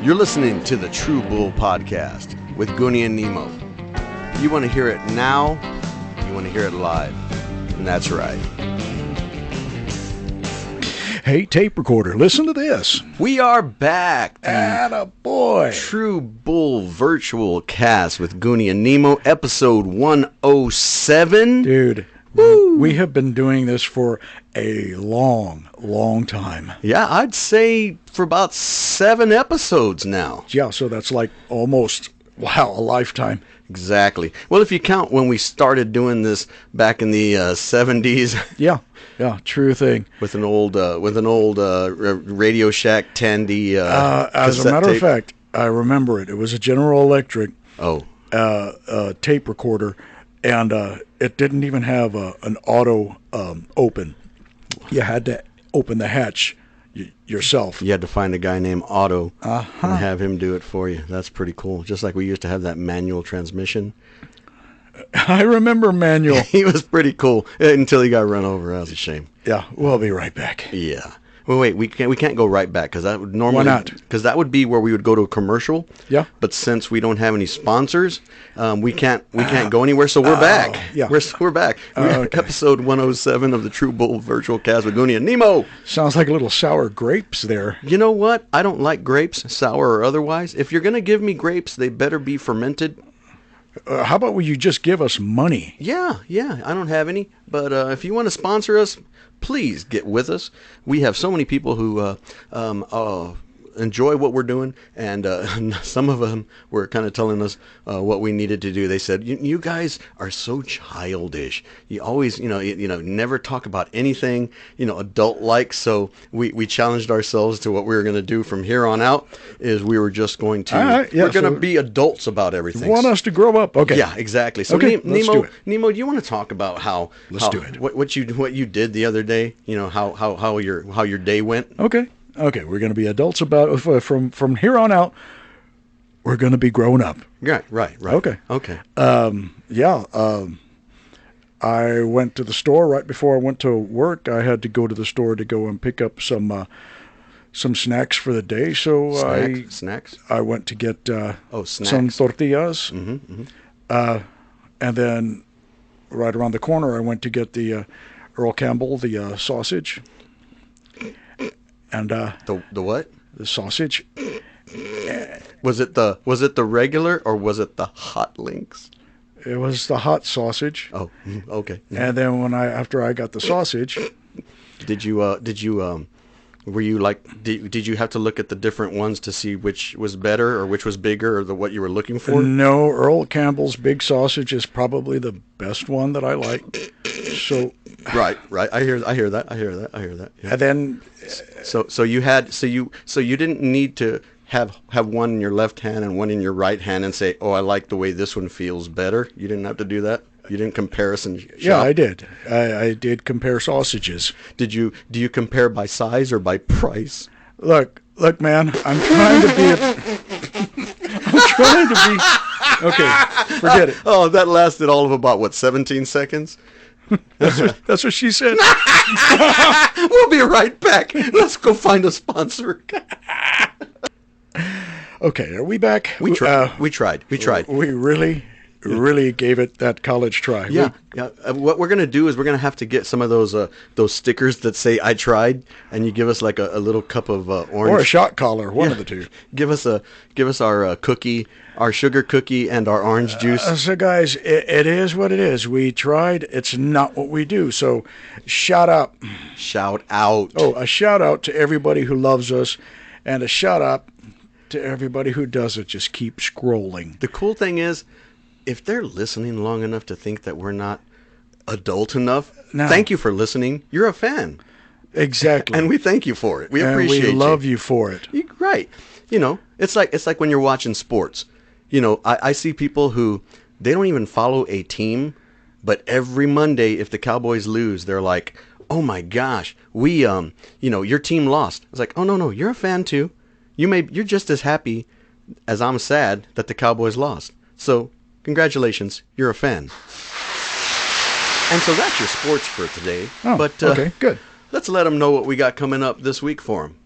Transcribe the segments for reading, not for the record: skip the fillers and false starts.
You're listening to the True Bull Podcast with Goonie and Nemo. You want to hear it now, you want to hear it live, and that's right. Hey, tape recorder, listen to this. We are back. Attaboy. True Bull Virtual Cast with Goonie and Nemo, episode 107. Dude, Woo. we have been doing this for a long time. Yeah, I'd say for about 7 episodes now. Yeah, so that's like almost, a lifetime. Exactly. Well, if you count when we started doing this back in the 70s. Yeah, true thing. With an old Radio Shack Tandy as a matter of fact, I remember it. It was a General Electric tape recorder, and it didn't even have an auto open. You had to open the hatch yourself. You had to find a guy named Otto and have him do it for you. That's pretty cool. Just like we used to have that manual transmission. I remember manual. He was pretty cool until he got run over. That was a shame. Yeah, we'll be right back. Yeah. Well, wait, we can't go right back because that would normally. Why not? Because that would be where we would go to a commercial. Yeah. But since we don't have any sponsors, we can't go anywhere. So we're back. Yeah. We're back. Okay. Episode 107 of the True Bull Virtual Cast with Goonie and Nemo. Sounds like a little sour grapes there. You know what? I don't like grapes, sour or otherwise. If you're gonna give me grapes, they better be fermented. How about you just give us money? Yeah. I don't have any, but if you want to sponsor us, please get with us. We have so many people who enjoy what we're doing, and some of them were kind of telling us what we needed to do. They said, "You guys are so childish. You always, never talk about anything, adult-like." So we challenged ourselves to what we were going to do from here on out. Is we were just going to we're going to be adults about everything. You want us to grow up? Okay. Yeah, exactly. So okay, let's do it. Nemo, do you want to talk about Let's do it. What you did the other day? How your day went. Okay, we're going to be adults about from here on out. We're going to be grown up. Right. Okay. I went to the store right before I went to work. I had to go to the store to go and pick up some snacks for the day. So snacks. I went to get snacks. some tortillas. Mm-hmm. And then right around the corner, I went to get the Earl Campbell, the sausage. And the what? The sausage. Was it the regular or was it the hot links? It was the hot sausage. Oh, okay. And then after I got the sausage, did you were you like did you have to look at the different ones to see which was better or which was bigger or what you were looking for? No, Earl Campbell's big sausage is probably the best one that I like. So right. I hear that. Yeah. And then so you didn't need to have one in your left hand and one in your right hand and say, "Oh, I like the way this one feels better." You didn't have to do that. You didn't comparison shop? Yeah, I did. I did compare sausages. Do you compare by size or by price? Look, man, I'm trying to be okay, forget it. Oh, that lasted all of about 17 seconds? That's what she said. We'll be right back. Let's go find a sponsor. Okay, are we back? We tried. We really gave it that college try. Yeah. What we're gonna do is we're gonna have to get some of those stickers that say "I tried," and you give us like a little cup of orange or a shot collar, one of the two. Give us our cookie, our sugar cookie, and our orange juice. So guys, it is what it is. We tried. It's not what we do. So shout out. Oh, a shout out to everybody who loves us, and a shout out to everybody who doesn't. Just keep scrolling. The cool thing is, if they're listening long enough to think that we're not adult enough, thank you for listening. You're a fan. Exactly. And we thank you for it. We appreciate it. We love you for it. Right. It's like when you're watching sports. I see people who, they don't even follow a team, but every Monday, if the Cowboys lose, they're like, "Oh my gosh, your team lost." It's like, "Oh no, you're a fan too. You're just as happy as I'm sad that the Cowboys lost. So, congratulations, you're a fan." And so that's your sports for today. Oh, but, okay, good. Let's let them know what we got coming up this week for them.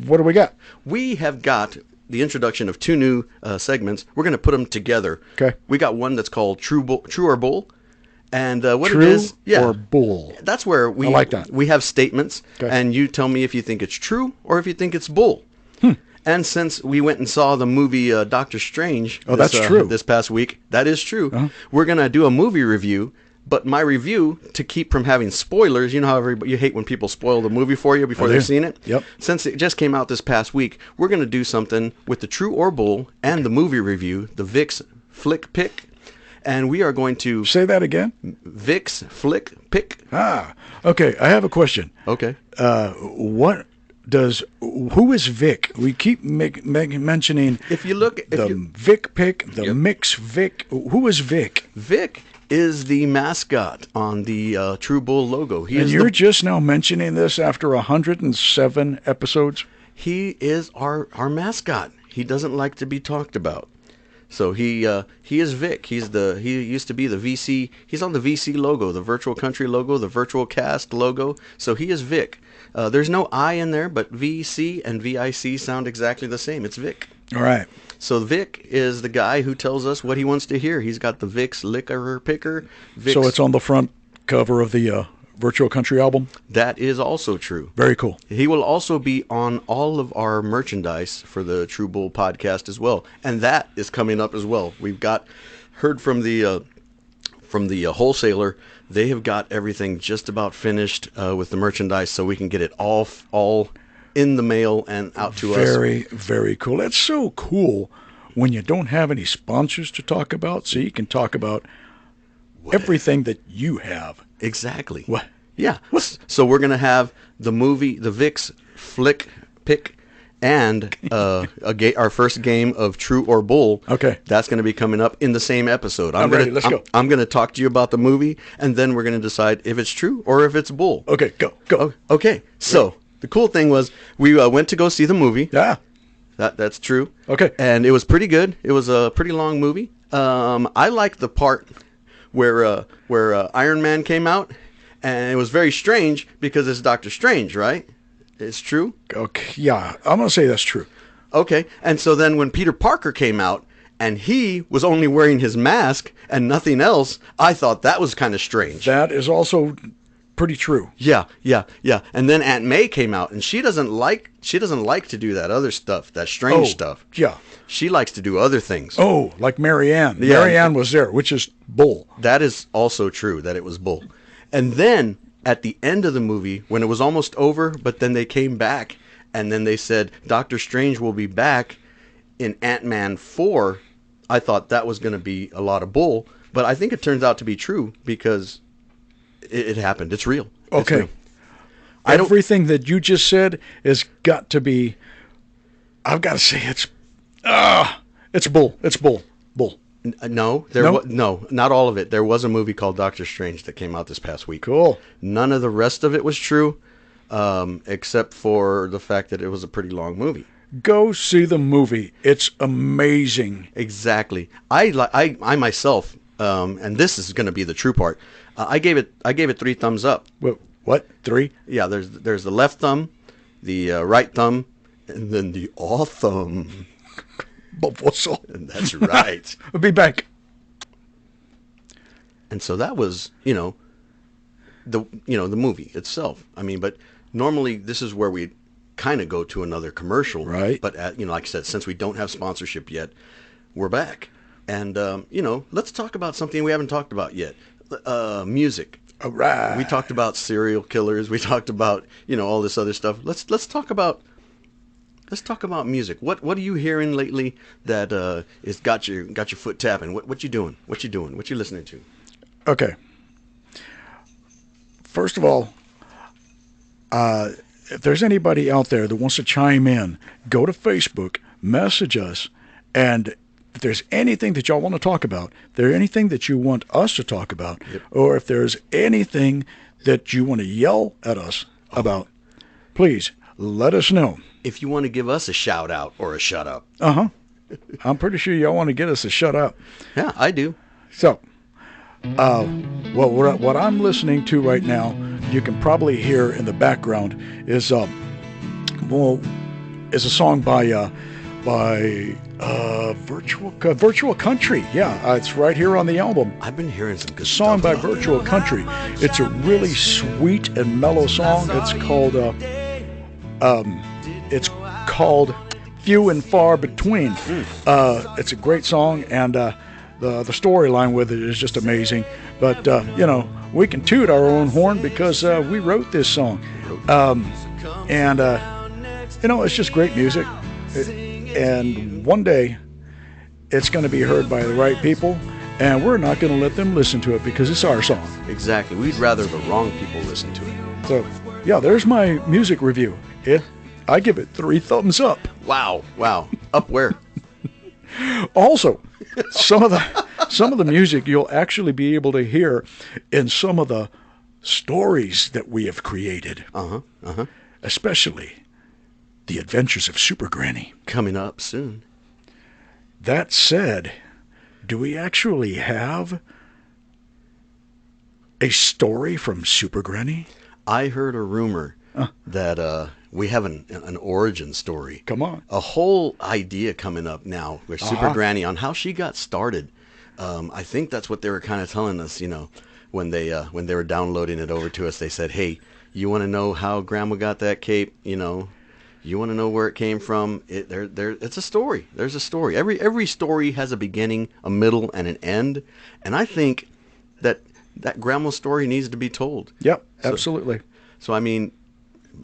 What do we got? We have got the introduction of 2 new segments. We're going to put them together. Okay. We got one that's called True or Bull. And what True it is, or bull. That's where I like that. We have statements, okay. and you tell me if you think it's true or if you think it's bull. And since we went and saw the movie Doctor Strange that's true. This past week, that is true. Uh-huh. We're going to do a movie review, but my review, to keep from having spoilers, you know how you hate when people spoil the movie for you before they've seen it? Yep. Since it just came out this past week, we're going to do something with the True or Bull and the movie review, the VIX Flick Pick. And we are going to... Say that again? VIX Flick Pick. Okay. I have a question. Okay. Who is Vic? We keep mentioning if you look the Vic Pick, the Mix Vic. Who is Vic? Vic is the mascot on the True Bull logo. You're just now mentioning this after 107 episodes? He is our mascot. He doesn't like to be talked about. So he is Vic. He used to be the VC. He's on the VC logo, the Virtual Country logo, the Virtual Cast logo. So he is Vic. There's no I in there, but VC and VIC sound exactly the same. It's Vic. All right. So Vic is the guy who tells us what he wants to hear. He's got the Vic's Liquor Picker. So it's on the front cover of the Virtual Country album? That is also true. Very cool. He will also be on all of our merchandise for the True Bull podcast as well. And that is coming up as well. We've heard from the wholesaler. They have got everything just about finished with the merchandise, so we can get it all in the mail and out to us. Very, very cool. That's so cool when you don't have any sponsors to talk about, so you can talk about everything that you have. Exactly. What? Yeah. So we're going to have the movie, the VIX Flick Pick, and our first game of True or Bull. Okay. That's going to be coming up in the same episode. I'm ready. Let's go. I'm going to talk to you about the movie, and then we're going to decide if it's true or if it's bull. Okay, go. Okay. So the cool thing was we went to go see the movie. Yeah. That's true. Okay. And it was pretty good. It was a pretty long movie. I liked the part where Iron Man came out, and it was very strange because it's Doctor Strange, right? It's true? Okay, yeah, I'm going to say that's true. Okay, and so then when Peter Parker came out, and he was only wearing his mask and nothing else, I thought that was kind of strange. That is also pretty true. Yeah. And then Aunt May came out, and she doesn't like to do that other stuff, that strange stuff. Yeah. She likes to do other things. Oh, like Marianne. Yeah. Marianne was there, which is bull. That is also true, that it was bull. And then at the end of the movie, when it was almost over, but then they came back, and then they said Doctor Strange will be back in Ant-Man 4, I thought that was going to be a lot of bull, but I think it turns out to be true because it happened. It's real. Okay. It's real. Everything that you just said has got to be, I've got to say it's bull. It's bull. Bull. No, not all of it. There was a movie called Doctor Strange that came out this past week. Cool. None of the rest of it was true, except for the fact that it was a pretty long movie. Go see the movie. It's amazing. Exactly. I myself, and this is going to be the true part. I gave it 3 thumbs up. What? 3? Yeah. There's the left thumb, the right thumb, and then the all thumb. And that's right. We'll be back. And so that was, the movie itself. I mean, but normally this is where we kind of go to another commercial, right? But like I said, since we don't have sponsorship yet, we're back. And let's talk about something we haven't talked about yet. Music. All right. We talked about serial killers. We talked about all this other stuff. Let's talk about music. What are you hearing lately that is got your foot tapping? What you doing? What you listening to? Okay. First of all, if there's anybody out there that wants to chime in, go to Facebook, message us, and if there's anything that y'all want to talk about, if there's anything that you want us to talk about, or if there's anything that you want to yell at us about, please let us know. If you want to give us a shout out or a shut up. I'm pretty sure y'all want to get us a shut up. Yeah, I do. So, what I'm listening to right now, you can probably hear in the background is a song by by Virtual Country. Yeah, it's right here on the album. I've been hearing some good song stuff by Virtual Country. It's a really sweet and mellow song. It's called Few and Far Between. It's a great song, and the storyline with it is just amazing. But we can toot our own horn because we wrote this song, it's just great music. And one day, it's going to be heard by the right people, and we're not going to let them listen to it because it's our song. Exactly. We'd rather the wrong people listen to it. So, yeah, there's my music review. I give it 3 thumbs up. Wow. Up where? Also, some of the music you'll actually be able to hear in some of the stories that we have created. Especially The Adventures of Super Granny. Coming up soon. That said, do we actually have a story from Super Granny? I heard a rumor that we have an origin story. Come on. A whole idea coming up now with Super Granny on how she got started. I think that's what they were kind of telling us, when they were downloading it over to us. They said, hey, you want to know how Grandma got that cape? You want to know where it came from? It's a story. There's a story. Every story has a beginning, a middle, and an end. And I think that Grandma's story needs to be told. Yep, absolutely. So I mean,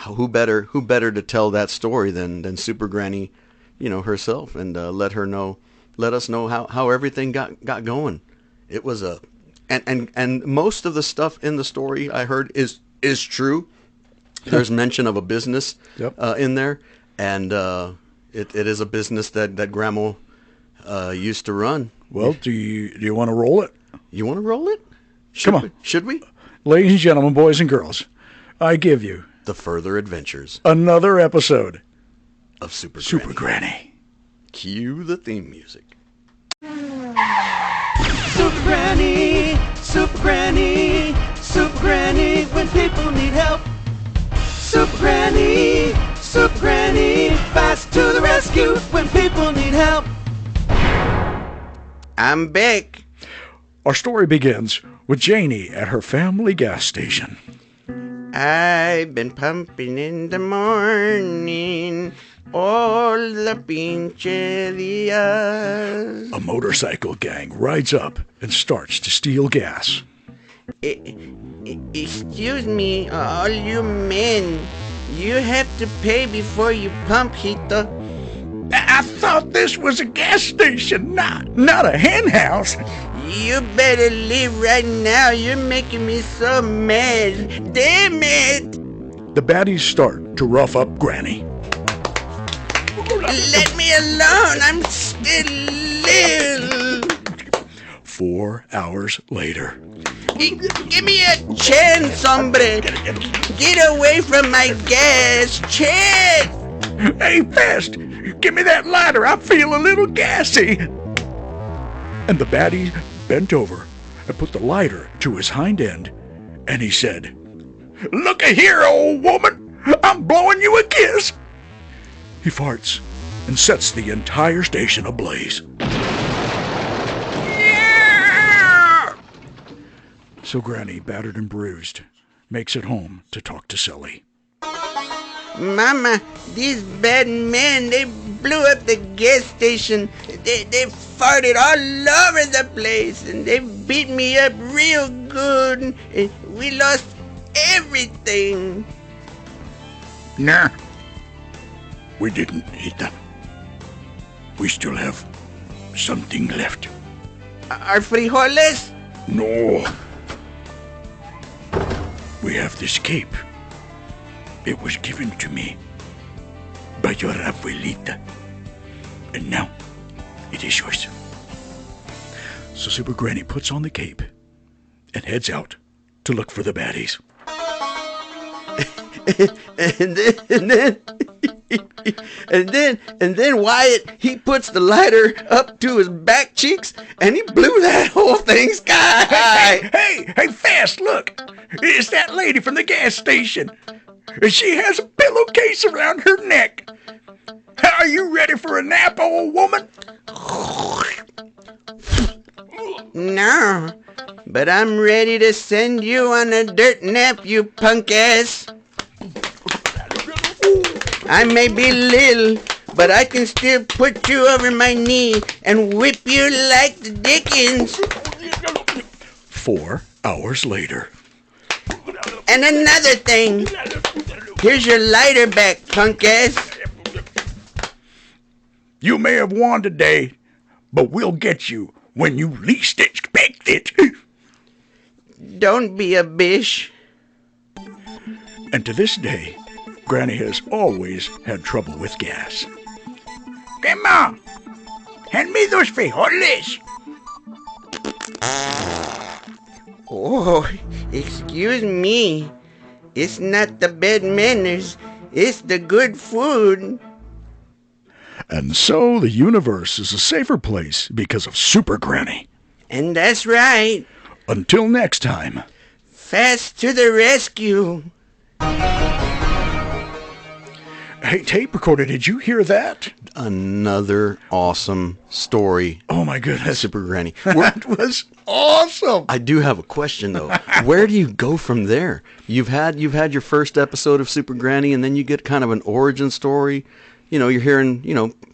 who better to tell that story than Super Granny, herself, and let us know how everything got going. It was and most of the stuff in the story I heard is true. There's mention of a business in there, and it is a business that Grandma used to run. Well, do you want to roll it? You want to roll it? Come on. Should we? Ladies and gentlemen, boys and girls, I give you The Further Adventures. Another episode of Super Granny. Cue the theme music. Super Granny, Super Granny, Super Granny, when people need help. Super Granny, fast to the rescue when people need help. I'm back. Our story begins with Janie at her family gas station. I've been pumping in the morning all the pinche días. A motorcycle gang rides up and starts to steal gas. Excuse me, all you men. You have to pay before you pump, Hito. I thought this was a gas station, not a hen house. You better leave right now. You're making me so mad. Damn it! The baddies start to rough up Granny. Let me alone. I'm still little. 4 hours later. Give me a chance, hombre. Get away from my gas. Chance! Hey, Fast, give me that lighter. I feel a little gassy. And the baddie bent over and put the lighter to his hind end, and he said, "Look-a here, old woman. I'm blowing you a kiss." He farts and sets the entire station ablaze. So Granny, battered and bruised, makes it home to talk to Sally. Mama, these bad men, they blew up the gas station. They farted all over the place, and they beat me up real good. We lost everything. Nah, we didn't, Rita. We still have something left. Our frijoles? No. We have this cape. It was given to me by your abuelita. And now, it is yours. So Super Granny puts on the cape and heads out to look for the baddies. and then Wyatt, he puts the lighter up to his back cheeks and he blew that whole thing sky high. Hey, Fast, look. It's that lady from the gas station. She has a pillowcase around her neck. Are you ready for for a nap, old woman? No, but I'm ready to send you on a dirt nap, you punk ass. I may be little, but I can still put you over my knee and whip you like the Dickens. 4 hours later. And another thing, here's your lighter back, punk ass. You may have won today, but we'll get you when you least expect it. Don't be a bish. And to this day, Granny has always had trouble with gas. Grandma, hand me those frijoles. Oh, excuse me. It's not the bad manners, it's the good food. And so the universe is a safer place because of Super Granny. And that's right. Until next time. Fast to the rescue. Hey, tape recorder, did you hear that? Another awesome story. Oh my goodness. Super Granny. That was awesome. I do have a question though. Where do you go from there? You've had your first episode of Super Granny, and then you get kind of an origin story. You know, you're hearing,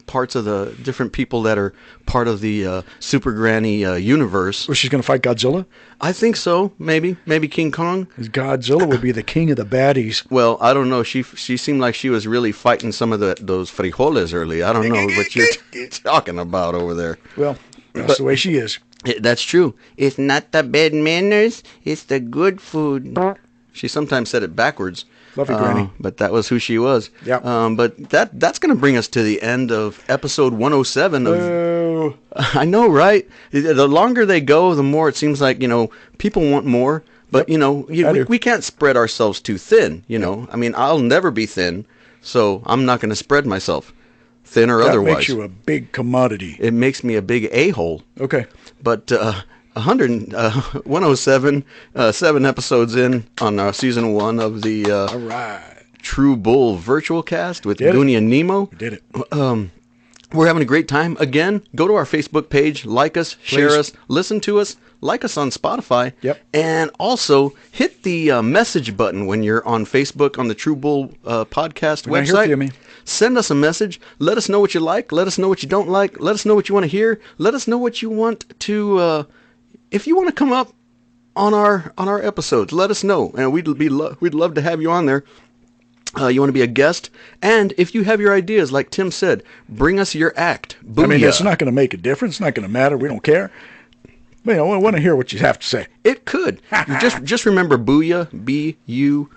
parts of the different people that are part of the Super Granny universe. Well, she's going to fight Godzilla? I think so. Maybe King Kong. Godzilla would be the king of the baddies. Well, I don't know. She seemed like she was really fighting some of those frijoles early. I don't know what you're talking about over there. Well, that's the way she is. That's true. It's not the bad manners, it's the good food. She sometimes said it backwards. Love you, Granny. But that was who she was. Yeah. But that's going to bring us to the end of episode 107 of... Oh. I know, right? The longer they go, the more it seems like, people want more. But, we can't spread ourselves too thin, I mean, I'll never be thin, so I'm not going to spread myself, thin or otherwise. That makes you a big commodity. It makes me a big a-hole. Okay. But 107, 7 episodes in on season 1 of the All right. True Bull virtual cast with Goonie and Nemo. We did it. We're having a great time. Again, go to our Facebook page, like us, share us, listen to us, like us on Spotify. Yep. And also hit the message button when you're on Facebook on the True Bull podcast We're website. here for you, man. Send us a message. Let us know what you like. Let us know what you don't like. Let us know what you want to hear. Let us know what you want to... if you want to come up on our episodes, let us know, and we'd love to have you on there. You want to be a guest, and if you have your ideas, like Tim said, bring us your act. Booyah. I mean, it's not going to make a difference. It's not going to matter. We don't care. But, I want to hear what you have to say. It could. just remember Booyah, B-U-Y-A.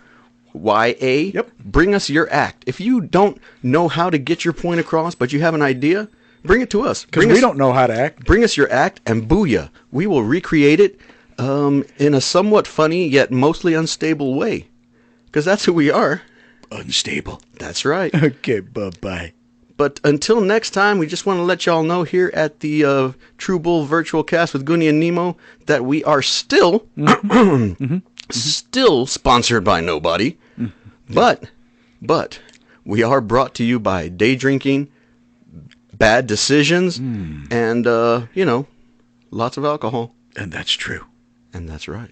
Yep. Bring us your act. If you don't know how to get your point across, but you have an idea, bring it to us. Because we don't know how to act. Bring us your act, and booyah. We will recreate it in a somewhat funny yet mostly unstable way. Because that's who we are. Unstable. That's right. Okay, bye-bye. But until next time, we just want to let y'all know here at the True Bull virtual cast with Goonie and Nemo that we are still, still sponsored by nobody. But we are brought to you by day drinking, bad decisions, and, lots of alcohol. And that's true. And that's right.